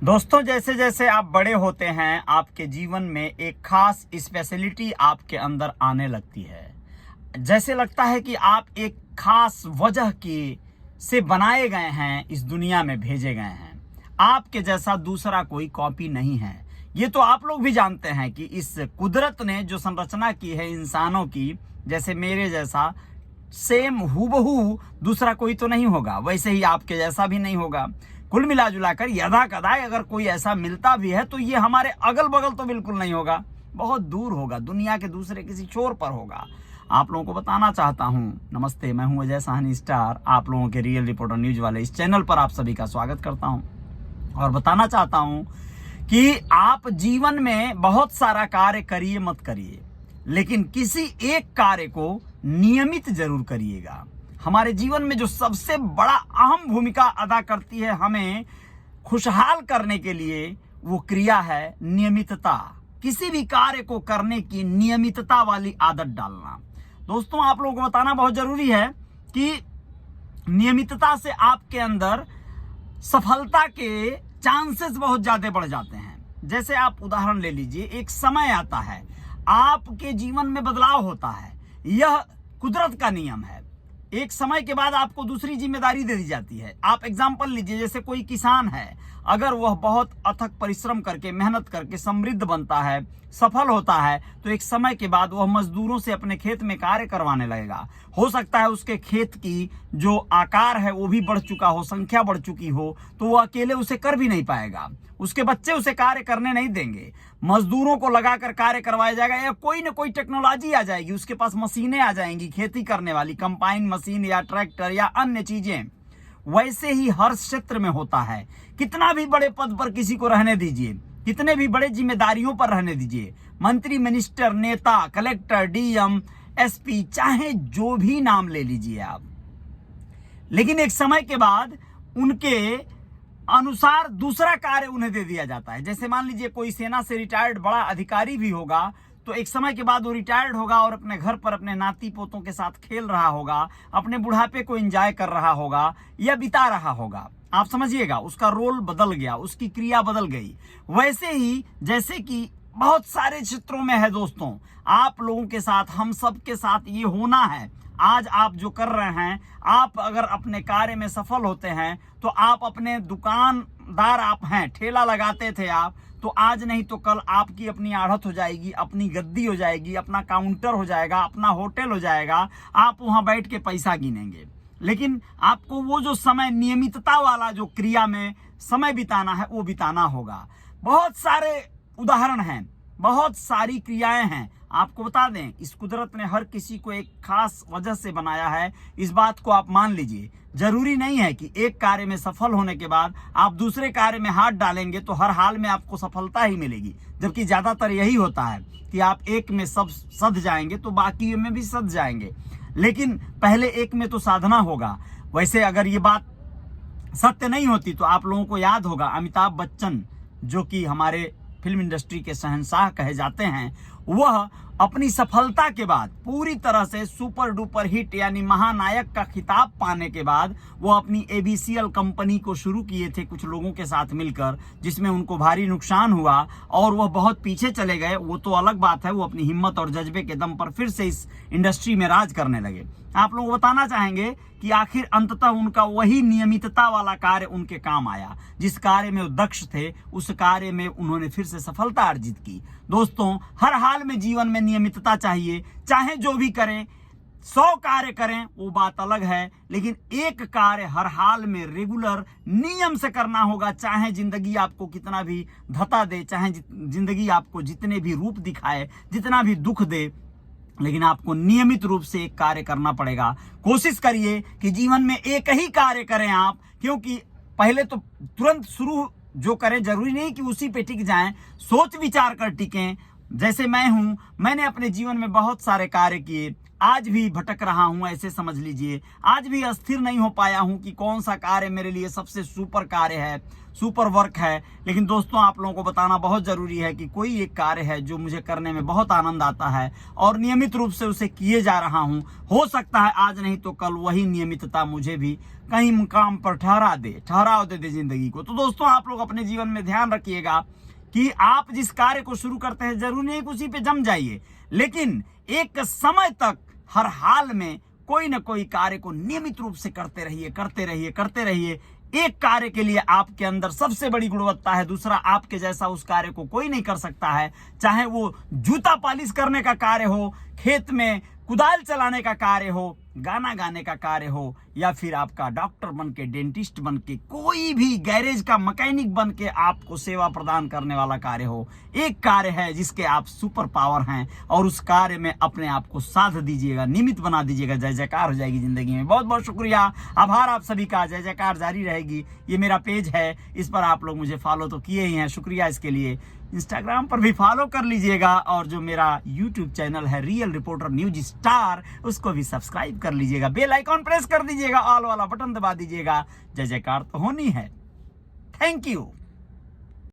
दोस्तों, जैसे जैसे आप बड़े होते हैं आपके जीवन में एक खास स्पेशलिटी आपके अंदर आने लगती है। जैसे लगता है कि आप एक खास वजह की से बनाए गए हैं, इस दुनिया में भेजे गए हैं। आपके जैसा दूसरा कोई कॉपी नहीं है। ये तो आप लोग भी जानते हैं कि इस कुदरत ने जो संरचना की है इंसानों की, जैसे मेरे जैसा सेम हूबहू दूसरा कोई तो नहीं होगा, वैसे ही आपके जैसा भी नहीं होगा। कुल मिला जुलाकर यदा कदा अगर कोई ऐसा मिलता भी है तो ये हमारे अगल बगल तो बिल्कुल नहीं होगा, बहुत दूर होगा, दुनिया के दूसरे किसी छोर पर होगा। आप लोगों को बताना चाहता हूं, नमस्ते, मैं हूं अजय साहनी स्टार, आप लोगों के रियल रिपोर्टर न्यूज वाले इस चैनल पर आप सभी का स्वागत करता हूं और बताना चाहता हूं कि आप जीवन में बहुत सारा कार्य करिए मत करिए, लेकिन किसी एक कार्य को नियमित जरूर करिएगा। हमारे जीवन में जो सबसे बड़ा अहम भूमिका अदा करती है हमें खुशहाल करने के लिए, वो क्रिया है नियमितता। किसी भी कार्य को करने की नियमितता वाली आदत डालना। दोस्तों, आप लोगों को बताना बहुत जरूरी है कि नियमितता से आपके अंदर सफलता के चांसेस बहुत ज्यादा बढ़ जाते हैं। जैसे आप उदाहरण ले लीजिए, एक समय आता है, आपके जीवन में बदलाव होता है, यह कुदरत का नियम है। एक समय के बाद आपको दूसरी जिम्मेदारी दे दी जाती है। आप एग्जाम्पल लीजिए, जैसे कोई किसान है, अगर वह बहुत अथक परिश्रम करके मेहनत करके समृद्ध बनता है, सफल होता है, तो एक समय के बाद वह मजदूरों से अपने खेत में कार्य करवाने लगेगा। हो सकता है उसके खेत की जो आकार है वो भी बढ़ चुका हो, संख्या बढ़ चुकी हो, तो वह अकेले उसे कर भी नहीं पाएगा, उसके बच्चे उसे कार्य करने नहीं देंगे, मजदूरों को लगाकर कार्य करवाया जाएगा, या कोई ना कोई टेक्नोलॉजी आ जाएगी, उसके पास मशीनें आ जाएंगी खेती करने वाली, कंबाइन मशीन या ट्रैक्टर या अन्य चीजें। वैसे ही हर क्षेत्र में होता है। कितना भी बड़े पद पर किसी को रहने दीजिए, कितने भी बड़े जिम्मेदारियों पर रहने दीजिए, मंत्री, मिनिस्टर, नेता, कलेक्टर, डीएम, एसपी, चाहे जो भी नाम ले लीजिए आप, लेकिन एक समय के बाद उनके अनुसार दूसरा कार्य उन्हें दे दिया जाता है। जैसे मान लीजिए कोई सेना से रिटायर्ड बड़ा अधिकारी भी होगा, तो एक समय के बाद वो रिटायर्ड होगा और अपने घर पर अपने नाती पोतों के साथ खेल रहा होगा, अपने बुढ़ापे को एंजॉय कर रहा होगा या बिता रहा होगा। आप समझिएगा, उसका रोल बदल गया, उसकी क्रिया बदल गई। वैसे ही जैसे कि बहुत सारे क्षेत्रों में है दोस्तों, आप लोगों के साथ, हम सब के साथ ये होना है। आज आप जो कर रहे हैं, आप अगर अपने कार्य में सफल होते हैं तो आप अपने दुकानदार आप हैं, ठेला लगाते थे आप, तो आज नहीं तो कल आपकी अपनी आढ़त हो जाएगी, अपनी गद्दी हो जाएगी, अपना काउंटर हो जाएगा, अपना होटल हो जाएगा, आप वहां बैठ के पैसा गिनेंगे। लेकिन आपको वो जो समय नियमितता वाला जो क्रिया में समय बिताना है वो बिताना होगा। बहुत सारे उदाहरण हैं, बहुत सारी क्रियाएं हैं। आपको बता दें, इस कुदरत ने हर किसी को एक खास वजह से बनाया है, इस बात को आप मान लीजिए। जरूरी नहीं है कि एक कार्य में सफल होने के बाद आप दूसरे कार्य में हाथ डालेंगे तो हर हाल में आपको सफलता ही मिलेगी, जबकि ज्यादातर यही होता है कि आप एक में सब सध जाएंगे तो बाकी में भी सध जाएंगे, लेकिन पहले एक में तो साधना होगा। वैसे अगर ये बात सत्य नहीं होती तो आप लोगों को याद होगा, अमिताभ बच्चन जो कि हमारे फिल्म इंडस्ट्री के शहंशाह कहे जाते हैं, वह अपनी सफलता के बाद पूरी तरह से सुपर डुपर हिट यानी महानायक का खिताब पाने के बाद वो अपनी एबीसीएल कंपनी को शुरू किए थे कुछ लोगों के साथ मिलकर, जिसमें उनको भारी नुकसान हुआ और वह बहुत पीछे चले गए। वो तो अलग बात है, वो अपनी हिम्मत और जज्बे के दम पर फिर से इस इंडस्ट्री में राज करने लगे। आप लोग बताना चाहेंगे कि आखिर अंततः उनका वही नियमितता वाला कार्य उनके काम आया। जिस कार्य में वो दक्ष थे, उस कार्य में उन्होंने फिर से सफलता अर्जित की। दोस्तों, हर हाल में जीवन में नियमितता चाहिए। चाहे जो भी करें, 100 कार्य करें वो बात अलग है, लेकिन एक कार्य हर हाल में रेगुलर नियम से करना होगा। चाहे जिंदगी आपको कितना भी धता दे, चाहे जिंदगी आपको जितने भी रूप दिखाए, जितना भी दुख दे, लेकिन आपको नियमित रूप से एक कार्य करना पड़ेगा। कोशिश करिए कि जीवन में एक ही कार्य करें आप, क्योंकि पहले तो तुरंत शुरू जो करें, जरूरी नहीं कि उसी पे टिक जाएं, सोच विचार कर टिकें। जैसे मैं हूं, मैंने अपने जीवन में बहुत सारे कार्य किए, आज भी भटक रहा हूं, ऐसे समझ लीजिए। आज भी अस्थिर नहीं हो पाया हूं कि कौन सा कार्य मेरे लिए सबसे सुपर कार्य है, सुपर वर्क है। लेकिन दोस्तों, आप लोगों को बताना बहुत जरूरी है कि कोई एक कार्य है जो मुझे करने में बहुत आनंद आता है और नियमित रूप से उसे किए जा रहा हूं। हो सकता है आज नहीं तो कल वही नियमितता मुझे भी कहीं मुकाम पर ठहराव दे जिंदगी को। तो दोस्तों, आप लोग अपने जीवन में ध्यान रखिएगा कि आप जिस कार्य को शुरू करते हैं, जरूरी नहीं कि उसी पे जम जाइए, लेकिन एक समय तक हर हाल में कोई ना कोई कार्य को नियमित रूप से करते रहिए। एक कार्य के लिए आपके अंदर सबसे बड़ी गुणवत्ता है, दूसरा आपके जैसा उस कार्य को कोई नहीं कर सकता है। चाहे वो जूता पॉलिश करने का कार्य हो, खेत में कुदाल चलाने का कार्य हो, गाना गाने का कार्य हो, या फिर आपका डॉक्टर बन के, डेंटिस्ट बन के, कोई भी गैरेज का मैकेनिक बन के आपको सेवा प्रदान करने वाला कार्य हो। एक कार्य है जिसके आप सुपर पावर हैं और उस कार्य में अपने आप को साध दीजिएगा, निमित्त बना दीजिएगा। जय जयकार हो जाएगी जिंदगी में। बहुत बहुत शुक्रिया, आभार आप सभी का। जय जयकार जारी रहेगी। ये मेरा पेज है, इस पर आप लोग मुझे फॉलो तो किए ही हैं, शुक्रिया इसके लिए। इंस्टाग्राम पर भी फॉलो कर लीजिएगा और जो मेरा यूट्यूब चैनल है रियल रिपोर्टर न्यूज स्टार, उसको भी सब्सक्राइब कर लीजिएगा। बेल आइकॉन प्रेस कर दीजिएगा, ऑल वाला बटन दबा दीजिएगा। जय जयकार तो होनी है। Thank you.